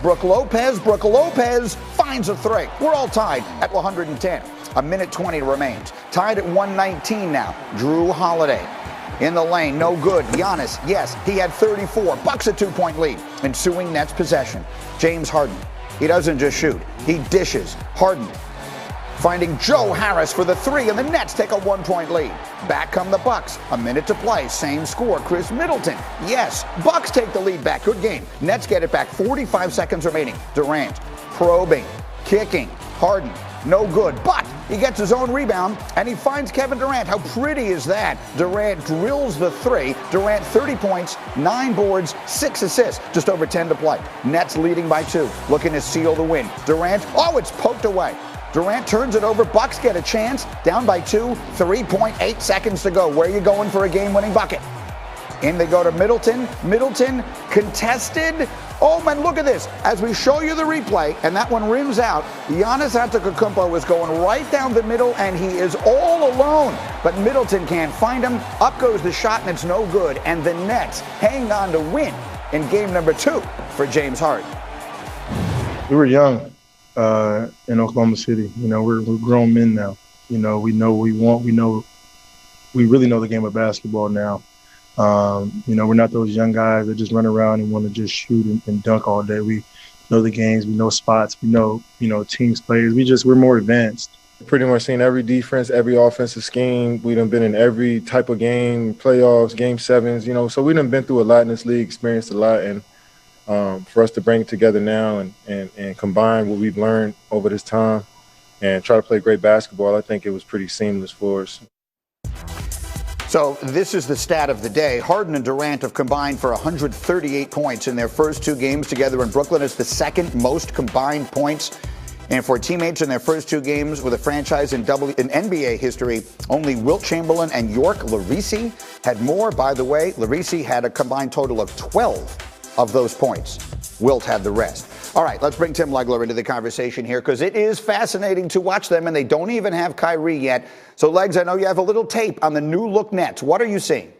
Brook Lopez finds a three. We're all tied at 110. A minute 20 remains. Tied at 119 now. Drew Holiday in the lane, no good. Giannis, yes, he had 34. Bucks a 2-point lead. Ensuing Nets possession. James Harden, he doesn't just shoot, he dishes. Harden finding Joe Harris for the three, and the Nets take a 1-point lead. Back come the Bucks. A minute to play. Same score. Chris Middleton. Yes, Bucks take the lead back. Good game. Nets get it back. 45 seconds remaining. Durant probing, kicking. Harden, no good. But he gets his own rebound, and he finds Kevin Durant. How pretty is that? Durant drills the three. Durant 30 points, 9 boards, 6 assists. Just over 10 to play. Nets leading by 2. Looking to seal the win. Durant, oh, it's poked away. Durant turns it over. Bucks get a chance. Down by 2. 3.8 seconds to go. Where are you going for a game-winning bucket? In they go to Middleton. Middleton contested. Oh, man, look at this. As we show you the replay, and that one rims out, Giannis Antetokounmpo is going right down the middle, and he is all alone. But Middleton can't find him. Up goes the shot, and it's no good. And the Nets hang on to win in game number 2 for James Harden. We were young in Oklahoma City. You know, we're grown men now. You know what we want. We really know the game of basketball now. You know, we're not those young guys that just run around and want to just shoot and dunk all day. We know the games, we know spots, we know, teams plays. We're more advanced. Pretty much seen every defense, every offensive scheme. We done been in every type of game, playoffs, game 7s, so we done been through a lot in this league, experienced a lot. And for us to bring it together now and combine what we've learned over this time and try to play great basketball, I think it was pretty seamless for us. So this is the stat of the day. Harden and Durant have combined for 138 points in their first 2 games together in Brooklyn. It's the second most combined points. And for teammates in their first 2 games with a franchise in NBA history, only Wilt Chamberlain and York Larisi had more. By the way, Larisi had a combined total of 12 of those points. Wilt had the rest. All right, let's bring Tim Legler into the conversation here because it is fascinating to watch them, and they don't even have Kyrie yet. So, Legs, I know you have a little tape on the new look Nets. What are you seeing?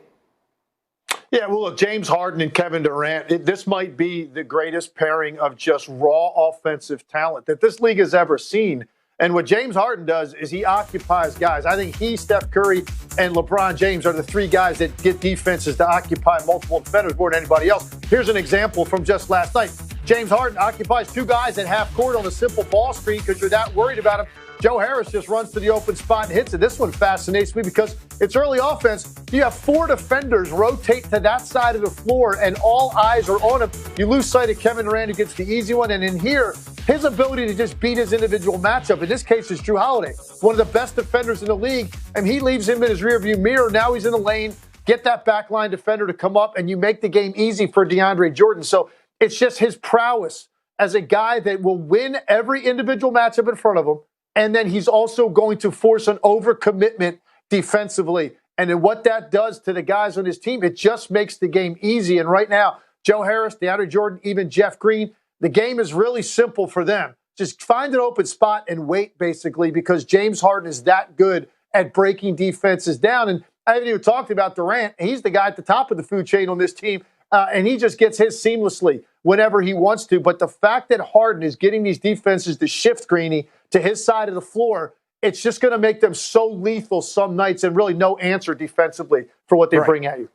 Yeah, well, look, James Harden and Kevin Durant, this might be the greatest pairing of just raw offensive talent that this league has ever seen. And what James Harden does is he occupies guys. I think he, Steph Curry, and LeBron James are the 3 guys that get defenses to occupy multiple defenders more than anybody else. Here's an example from just last night. James Harden occupies 2 guys at half court on a simple ball screen because you're that worried about him. Joe Harris just runs to the open spot and hits it. This one fascinates me because it's early offense. You have 4 defenders rotate to that side of the floor, and all eyes are on him. You lose sight of Kevin Durant, who gets the easy one. And in here, his ability to just beat his individual matchup, in this case, is Drew Holiday, one of the best defenders in the league. And he leaves him in his rearview mirror. Now he's in the lane. Get that backline defender to come up, and you make the game easy for DeAndre Jordan. So it's just his prowess as a guy that will win every individual matchup in front of him. And then he's also going to force an overcommitment defensively. And then what that does to the guys on his team, it just makes the game easy. And right now, Joe Harris, DeAndre Jordan, even Jeff Green, the game is really simple for them. Just find an open spot and wait, basically, because James Harden is that good at breaking defenses down. And I haven't even talked about Durant. He's the guy at the top of the food chain on this team. And he just gets his seamlessly whenever he wants to. But the fact that Harden is getting these defenses to shift, Greeny, to his side of the floor, it's just going to make them so lethal some nights and really no answer defensively for what they bring at you.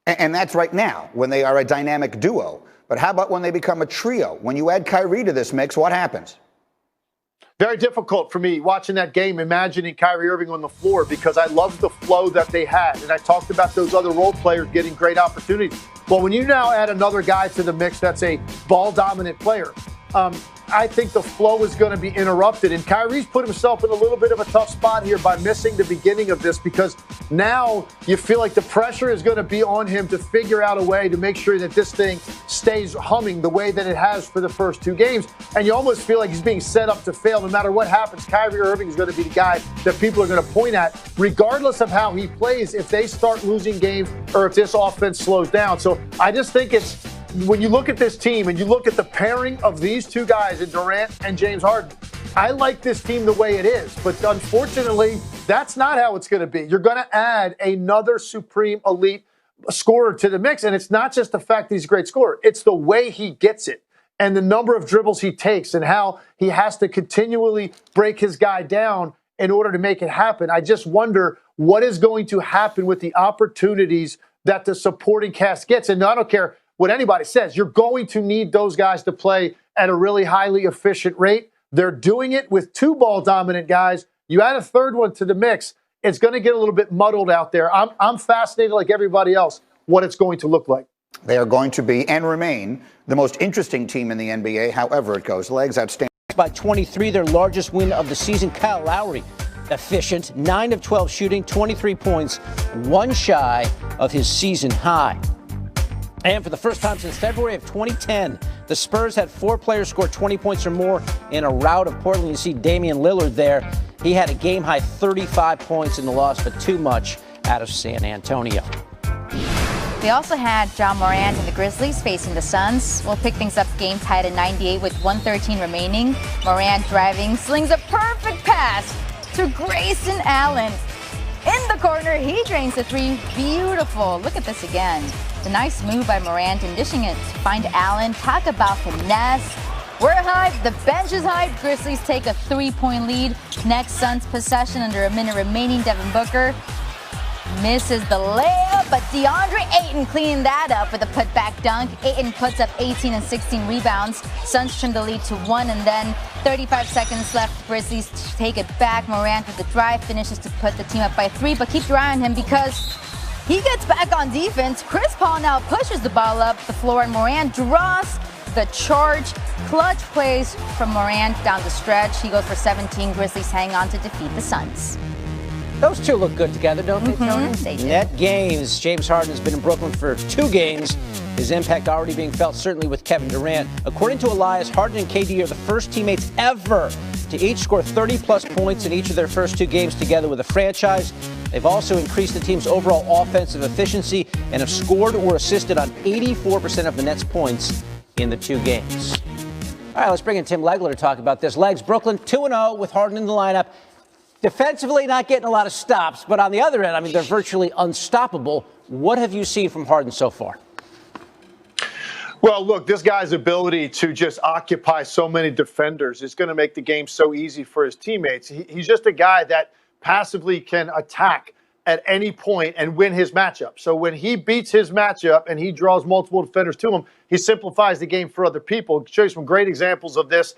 And that's right now when they are a dynamic duo. But how about when they become a trio? When you add Kyrie to this mix, what happens? Very difficult for me watching that game, imagining Kyrie Irving on the floor, because I love the flow that they had. And I talked about those other role players getting great opportunities. Well, when you now add another guy to the mix that's a ball-dominant player, I think the flow is going to be interrupted. And Kyrie's put himself in a little bit of a tough spot here by missing the beginning of this, because now you feel like the pressure is going to be on him to figure out a way to make sure that this thing stays humming the way that it has for the first 2 games. And you almost feel like he's being set up to fail. No matter what happens, Kyrie Irving is going to be the guy that people are going to point at, regardless of how he plays, if they start losing games or if this offense slows down. So I just think it's, when you look at this team and you look at the pairing of these 2 guys, in Durant and James Harden, I like this team the way it is. But unfortunately, that's not how it's going to be. You're going to add another supreme elite scorer to the mix. And it's not just the fact that he's a great scorer. It's the way he gets it. and the number of dribbles he takes and how he has to continually break his guy down in order to make it happen. I just wonder what is going to happen with the opportunities that the supporting cast gets. And I don't care what anybody says, you're going to need those guys to play at a really highly efficient rate. They're doing it with 2 ball dominant guys. You add a third one to the mix, it's going to get a little bit muddled out there. I'm fascinated, like everybody else, what it's going to look like. They are going to be and remain the most interesting team in the NBA, however it goes. Legs outstanding. By 23, their largest win of the season. Kyle Lowry, efficient, 9 of 12 shooting, 23 points, 1 shy of his season high. And for the first time since February of 2010, the Spurs had 4 players score 20 points or more in a rout of Portland. You see Damian Lillard there. He had a game-high 35 points in the loss, but too much out of San Antonio. We also had John Morant and the Grizzlies facing the Suns. We'll pick things up game tied at 98 with 1:13 remaining. Morant driving, slings a perfect pass to Grayson Allen. In the corner, he drains the 3. Beautiful. Look at this again. The nice move by Morant and dishing it to find Allen. Talk about finesse. We're hyped. The bench is hyped. Grizzlies take a 3-point lead. Next Suns possession under a minute remaining. Devin Booker misses the layup, but DeAndre Ayton cleaning that up with a putback dunk. Ayton puts up 18 and 16 rebounds. Suns trim the lead to 1, and then 35 seconds left. Grizzlies take it back. Morant with the drive finishes to put the team up by 3, but keep your eye on him because he gets back on defense. Chris Paul now pushes the ball up the floor, and Morant draws the charge. Clutch plays from Morant down the stretch. He goes for 17. Grizzlies hang on to defeat the Suns. Those two look good together, don't they, Tony? They do. Net gains. James Harden has been in Brooklyn for 2 games. His impact already being felt, certainly with Kevin Durant. According to Elias, Harden and KD are the first teammates ever to each score 30-plus points in each of their first 2 games together with a franchise. They've also increased the team's overall offensive efficiency and have scored or assisted on 84% of the Nets' points in the 2 games. All right, let's bring in Tim Legler to talk about this. Legs, Brooklyn 2-0 with Harden in the lineup. Defensively, not getting a lot of stops, but on the other end, I mean, they're virtually unstoppable. What have you seen from Harden so far? Well, look, this guy's ability to just occupy so many defenders is going to make the game so easy for his teammates. He's just a guy that passively can attack at any point and win his matchup. So when he beats his matchup and he draws multiple defenders to him, he simplifies the game for other people. I'll show you some great examples of this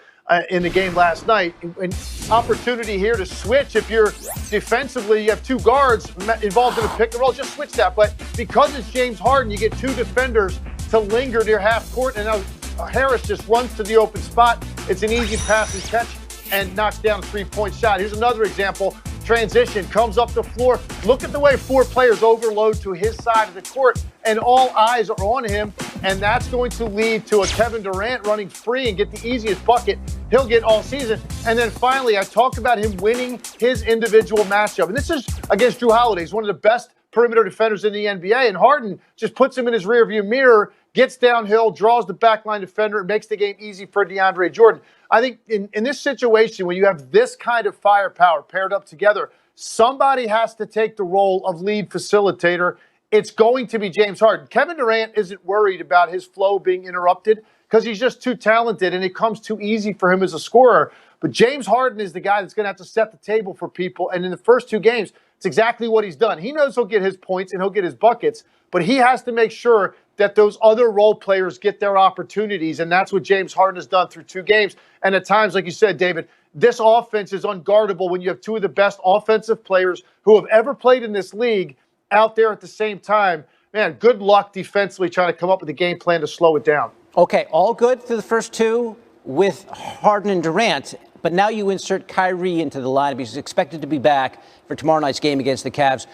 in the game last night. An opportunity here to switch. If you're defensively, you have 2 guards involved in a pick and roll, just switch that. But because it's James Harden, you get 2 defenders to linger near half court, and now Harris just runs to the open spot. It's an easy pass and catch and knocks down a 3-point shot. Here's another example. Transition, comes up the floor. Look at the way 4 players overload to his side of the court, and all eyes are on him, and that's going to lead to a Kevin Durant running free and get the easiest bucket he'll get all season. And then finally, I talked about him winning his individual matchup, and this is against Drew Holiday. He's one of the best perimeter defenders in the NBA, and Harden just puts him in his rearview mirror, gets downhill, draws the backline defender, and makes the game easy for DeAndre Jordan. I think in this situation, when you have this kind of firepower paired up together, somebody has to take the role of lead facilitator. It's going to be James Harden. Kevin Durant isn't worried about his flow being interrupted because he's just too talented and it comes too easy for him as a scorer. But James Harden is the guy that's going to have to set the table for people. And in the first 2 games, it's exactly what he's done. He knows he'll get his points and he'll get his buckets, but he has to make sure that those other role players get their opportunities, and that's what James Harden has done through 2 games. And at times, like you said, David, this offense is unguardable when you have 2 of the best offensive players who have ever played in this league out there at the same time. Man, good luck defensively trying to come up with a game plan to slow it down. Okay, all good for the first 2 with Harden and Durant, but now you insert Kyrie into the lineup. He's expected to be back for tomorrow night's game against the Cavs.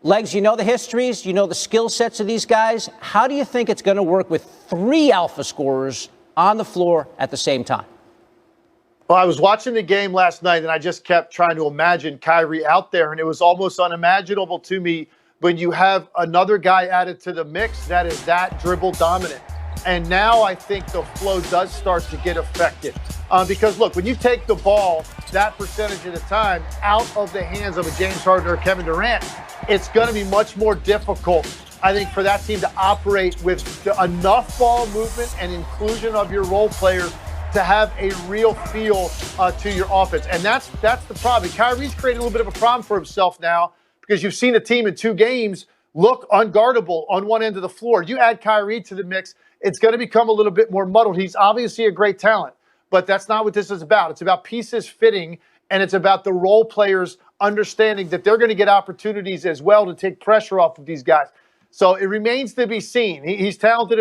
Legs, you know the histories, you know the skill sets of these guys. How do you think it's going to work with 3 alpha scorers on the floor at the same time? Well, I was watching the game last night, and I just kept trying to imagine Kyrie out there, and it was almost unimaginable to me when you have another guy added to the mix that is that dribble dominant. And now I think the flow does start to get affected. Because, look, when you take the ball that percentage of the time out of the hands of a James Harden or Kevin Durant, it's going to be much more difficult I think for that team to operate with enough ball movement and inclusion of your role players to have a real feel to your offense. And that's the problem. Kyrie's created a little bit of a problem for himself now because you've seen a team in 2 games look unguardable on one end of the floor. You add Kyrie to the mix, it's going to become a little bit more muddled. He's obviously a great talent, but that's not what this is about. It's about pieces fitting, and it's about the role players understanding that they're going to get opportunities as well to take pressure off of these guys. So it remains to be seen. He's talented.